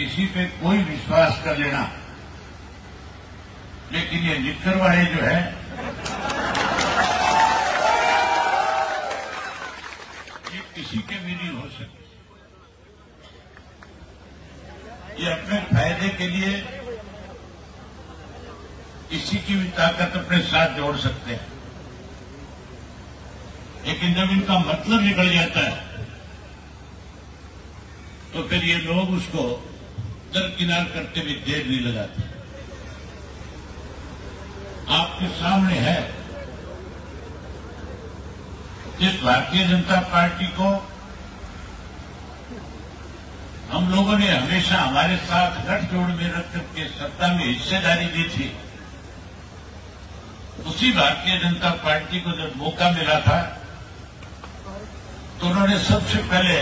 किसी पे कोई विश्वास कर लेना, लेकिन ये निक्कर वाले जो है ये किसी के भी नहीं हो सकते। ये अपने फायदे के लिए किसी की भी ताकत अपने साथ जोड़ सकते हैं, लेकिन जब इनका मतलब निकल जाता है तो फिर ये लोग उसको दरकिनार करते भी देर नहीं लगाते। आपके सामने है जिस भारतीय जनता पार्टी को हम लोगों ने हमेशा हमारे साथ गठजोड़ में रख करके सत्ता में हिस्सेदारी दी थी, उसी भारतीय जनता पार्टी को जब मौका मिला था तो उन्होंने सबसे पहले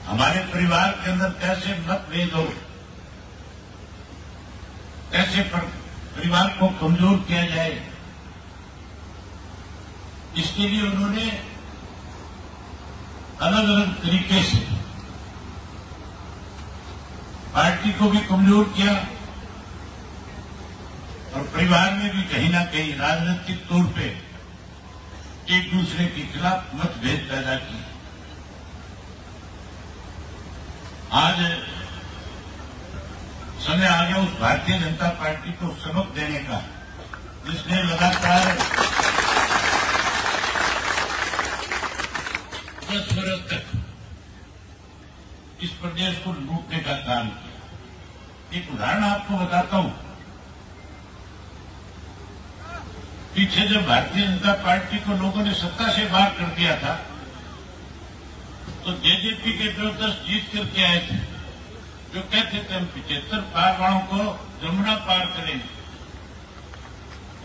हमारे परिवार के अंदर कैसे मतभेद हो, कैसे परिवार को कमजोर किया जाए, इसके लिए उन्होंने अलग अलग तरीके से पार्टी को भी कमजोर किया और परिवार में भी कहीं ना कहीं राजनीतिक तौर पे एक दूसरे के खिलाफ मतभेद पैदा किए। आज समय आ गया उस भारतीय जनता पार्टी को सबक देने का, जिसने लगातार 10 वर्ष तक इस प्रदेश को लूटने का काम किया। एक उदाहरण आपको बताता हूं। पीछे जब भारतीय जनता पार्टी को लोगों ने सत्ता से बाहर कर दिया था तो जेजेपी के जो 10 जीत करके आए थे, जो कहते थे हम 75 पार वालों को जमुना पार करेंगे,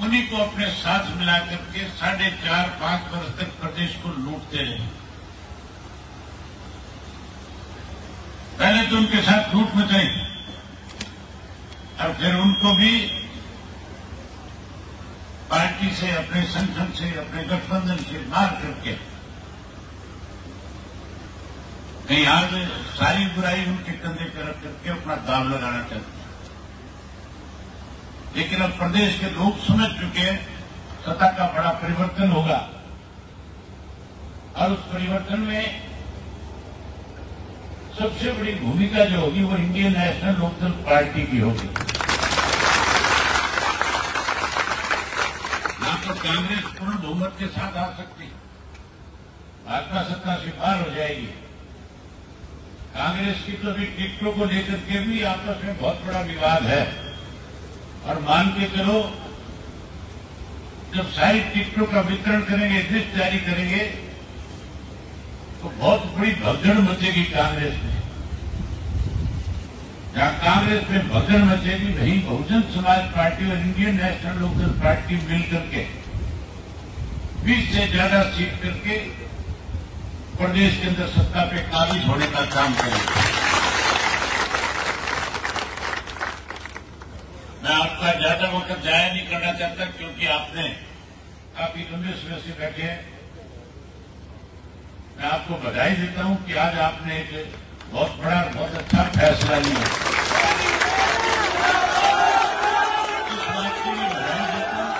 उन्हीं को अपने साथ मिला करके 4.5-5 वर्ष तक प्रदेश को लूटते रहे। पहले तो उनके साथ लूट मचाई और फिर उनको भी पार्टी से, अपने संगठन से, अपने गठबंधन से मार करके कहीं आज सारी बुराई उनके कंधे पर रख करके अपना दाव लगाना चाहते हैं। लेकिन अब प्रदेश के लोग समझ चुके हैं सत्ता का बड़ा परिवर्तन होगा और उस परिवर्तन में सबसे बड़ी भूमिका जो होगी वो इंडियन नेशनल लोकदल पार्टी की होगी। ना तो कांग्रेस पूर्ण बहुमत के साथ आ सकती, भाजपा सत्ता से बाहर हो जाएगी। कांग्रेस की तो भी टिकटों को लेकर के भी आपस में बहुत बड़ा विवाद है और मान के चलो जब सारी टिकटों का वितरण करेंगे, लिस्ट जारी करेंगे तो बहुत बड़ी भगदड़ मचेगी कांग्रेस में। जहां कांग्रेस में भगदड़ मचेगी वहीं बहुजन समाज पार्टी और इंडियन नेशनल लोकदल पार्टी मिलकर के 20 से ज्यादा सीट करके प्रदेश के अंदर सत्ता पे काबिज होने का काम करेंगे। मैं आपका ज्यादा वक्त जाया नहीं करना चाहता क्योंकि आपने काफी लंबे समय से बैठे हैं। मैं आपको बधाई देता हूं कि आज आपने एक बहुत बड़ा, बहुत अच्छा फैसला लिया। इस बात के लिए बधाई देता हूं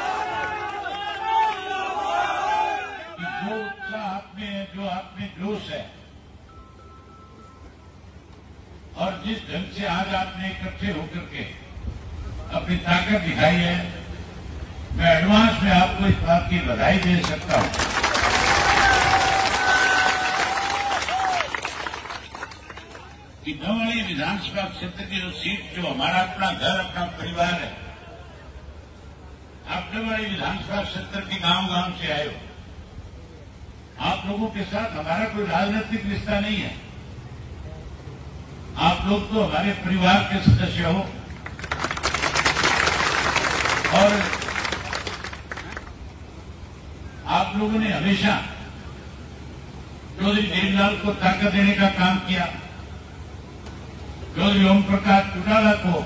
कि जो उत्साह आप में है, जो आप में जोश है और जिस ढंग से आज आपने इकट्ठे होकर के अपनी ताकत दिखाई है, मैं एडवांस में आपको इस बात की बधाई दे सकता हूं कि नवाड़ी विधानसभा क्षेत्र की जो सीट, जो हमारा अपना घर, अपना परिवार है, आप नवाड़ी विधानसभा क्षेत्र के गांव-गांव से आए हो। आप लोगों के साथ हमारा कोई राजनीतिक रिश्ता नहीं है। आप लोग तो हमारे परिवार के सदस्य हो और आप लोगों ने हमेशा चौधरी देवीलाल को ताकत देने का काम किया। चौधरी ओम प्रकाश चौटाला को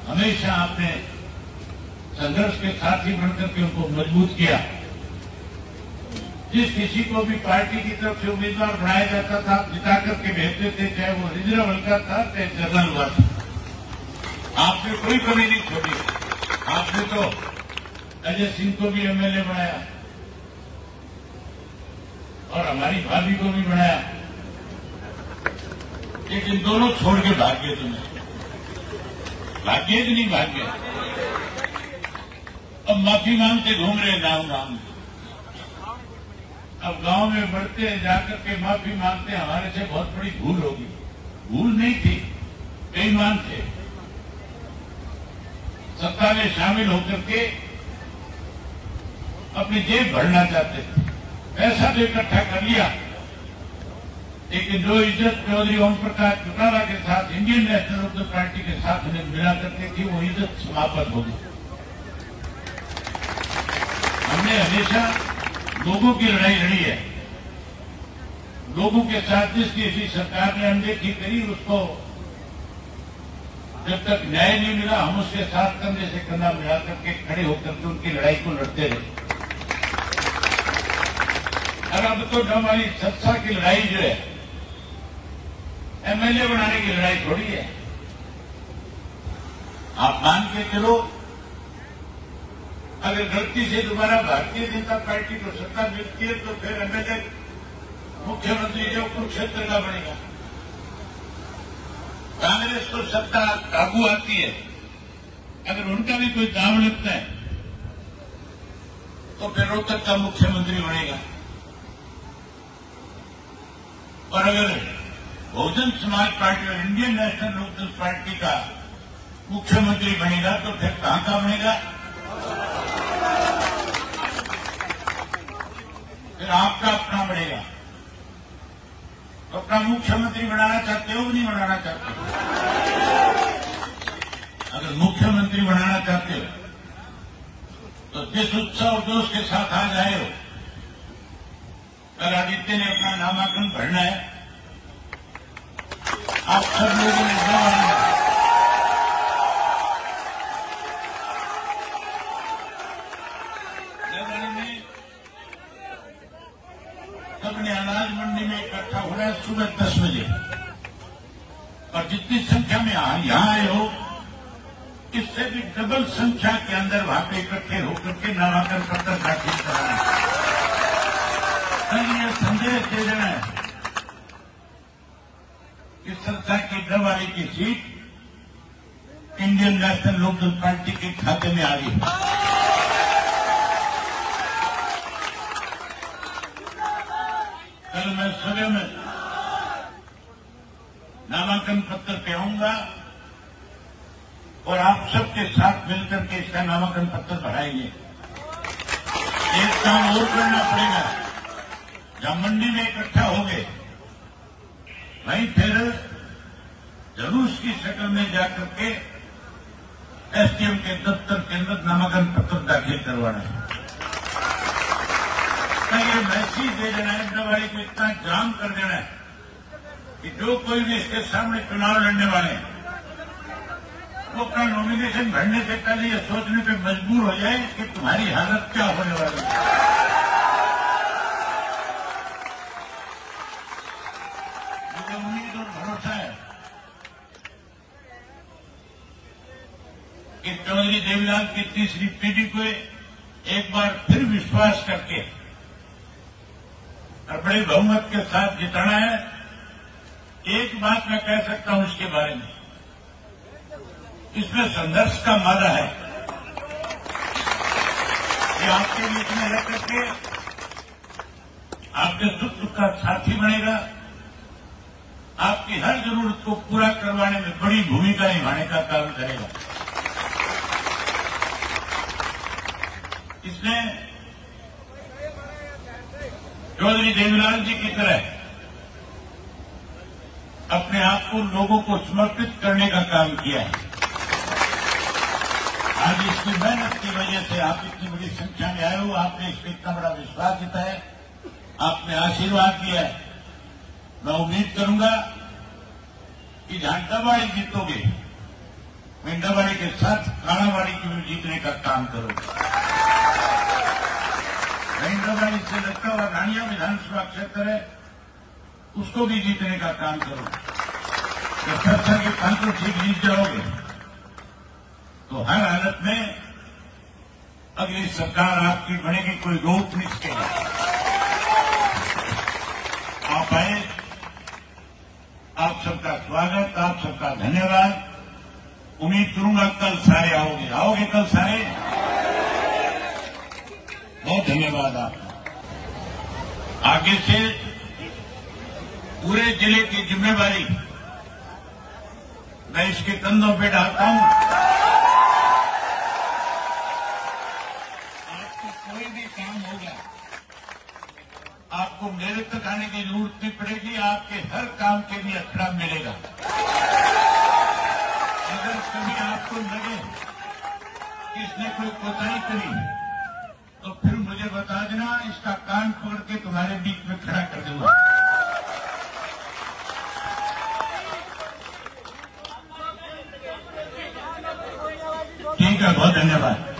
हमेशा आपने संघर्ष के साथी बनकर के उनको मजबूत किया। जिस किसी को भी पार्टी की तरफ से उम्मीदवार बनाया जाता था जिता करके भेजते थे, चाहे वो रिजर्व हल्का था चाहे जनरल हुआ था। आपने कोई कमी नहीं छोड़ी। आपने तो अजय सिंह को भी एमएलए बनाया और हमारी भाभी को भी बनाया, लेकिन दोनों छोड़ के भाग गए। तुम्हें भाग्य कि नहीं भाग्य? अब माफी मांगते घूम रहे नाम। अब गांव में बढ़ते जाकर के माफी मांगते, हमारे से बहुत बड़ी भूल होगी। भूल नहीं थी, बेईमान थे। सत्ता में शामिल होकर के अपनी जेब भरना चाहते थे, पैसा भी इकट्ठा कर लिया, लेकिन जो इज्जत चौधरी ओम प्रकाश चौटाला के साथ इंडियन नेशनल लोकदल पार्टी के साथ उन्हें मिला करती थी, वो इज्जत समाप्त हो गई। हमने हमेशा लोगों की लड़ाई लड़ी है। लोगों के साथ जिस किसी सरकार ने अनदेखी करी, उसको जब तक न्याय नहीं मिला, हम उसके साथ कंधे से कंधा मिला करके खड़े होकर के उनकी लड़ाई को लड़ते रहे। और अब तो हमारी सत्ता की लड़ाई जो है, एमएलए बनाने की लड़ाई थोड़ी है। आप मान के चलो, अगर गलती से दोबारा भारतीय जनता पार्टी को सत्ता मिलती है तो फिर एमएलए मुख्यमंत्री जो कुरुक्षेत्र का बनेगा। कांग्रेस को सत्ता काबू आती है, अगर उनका भी कोई दाव लगता है तो फिर रोहतक का मुख्यमंत्री बनेगा। और अगर बहुजन समाज पार्टी और इंडियन नेशनल लोकदल पार्टी का मुख्यमंत्री बनेगा तो फिर कहां का बनेगा? फिर आपका अपना बनेगा। तो अपना मुख्यमंत्री बनाना चाहते हो कि नहीं बनाना चाहते हो? अगर मुख्यमंत्री बनाना चाहते हो तो जिस उत्साह और जोश के साथ आज आए हो, कल आदित्य ने अपना नामांकन भरना है। आप सब लोगों ने सबने अनाज मंडी में इकट्ठा हो रहा है सुबह 10 बजे, और जितनी संख्या में यहां आए हो, इससे भी डबल संख्या के अंदर वहां पे इकट्ठे होकर के नामांकन पत्र दाखिल कराना। ये संदेश दे देना है कि संस्था की डबवाली की seat Indian National Lokdal party के खाते में आ रही है। कल मैं सुबह में नामांकन पत्र पे आऊंगा और आप सबके साथ मिलकर के इसका नामांकन पत्र भराएंगे। एक काम और करना पड़ेगा, जहां मंडी में इकट्ठा हो गए वहीं फिर जुलूस की शक्ल में जाकर के एसडीएम के दफ्तर के अंदर नामांकन पत्र दाखिल करवाना है। ये मैसेज दे देना है, डबवाली को इतना जाम कर देना है कि जो कोई भी इसके सामने चुनाव लड़ने वाले हैं वो अपना नॉमिनेशन भरने से पहले ये सोचने पे मजबूर हो जाए कि तुम्हारी हालत क्या होने वाली है। मुझे उम्मीद और भरोसा है कि चौधरी देवीलाल की तीसरी पीढ़ी को एक बार फिर विश्वास करके और बड़े बहुमत के साथ जिताना है। एक बात मैं कह सकता हूं इसके बारे में, इसमें संघर्ष का मादा है कि आपके बीच में रह करके आपके सुख दुख का साथी बनेगा, आपकी हर जरूरत को पूरा करवाने में बड़ी भूमिका निभाने का काम करेगा। इसने चौधरी देवीलाल जी की तरह अपने आप को लोगों को समर्पित करने का काम किया है। आज इसकी मेहनत की वजह से आप इतनी बड़ी संख्या में आए हो, आपने इस पर इतना बड़ा विश्वास दिखाया है, आपने आशीर्वाद दिया है। मैं उम्मीद करूंगा कि जहां डबवाली जीतोगे मैं डबवाली के साथ काणावाड़ी की भी जीतने का काम करूंगा। महेंद्रगढ़ से लगता हुआ रानिया विधानसभा क्षेत्र है, उसको भी जीतने का काम करो। जब चर्चा के तंत्र ठीक जीत जाओगे तो हर हालत में अगली सरकार आपकी बनेगी, कोई रोक नहीं सकेगा। आप आए, आप सबका स्वागत, आप सबका धन्यवाद। उम्मीद करूंगा कल सारे आओगे कल सारे। बहुत धन्यवाद आपका। आगे से पूरे जिले की जिम्मेवारी मैं इसके कंधों पे डालता हूं। आपको कोई भी काम होगा, आपको मेरे तक आने की जरूरत नहीं पड़ेगी, आपके हर काम के लिए अखड़ा मिलेगा। अगर कभी आपको लगे कि इसने कोई कोताही करी तो फिर मुझे बता देना, इसका कान पकड़ के तुम्हारे बीच में खड़ा कर दूंगा। ठीक है, बहुत धन्यवाद।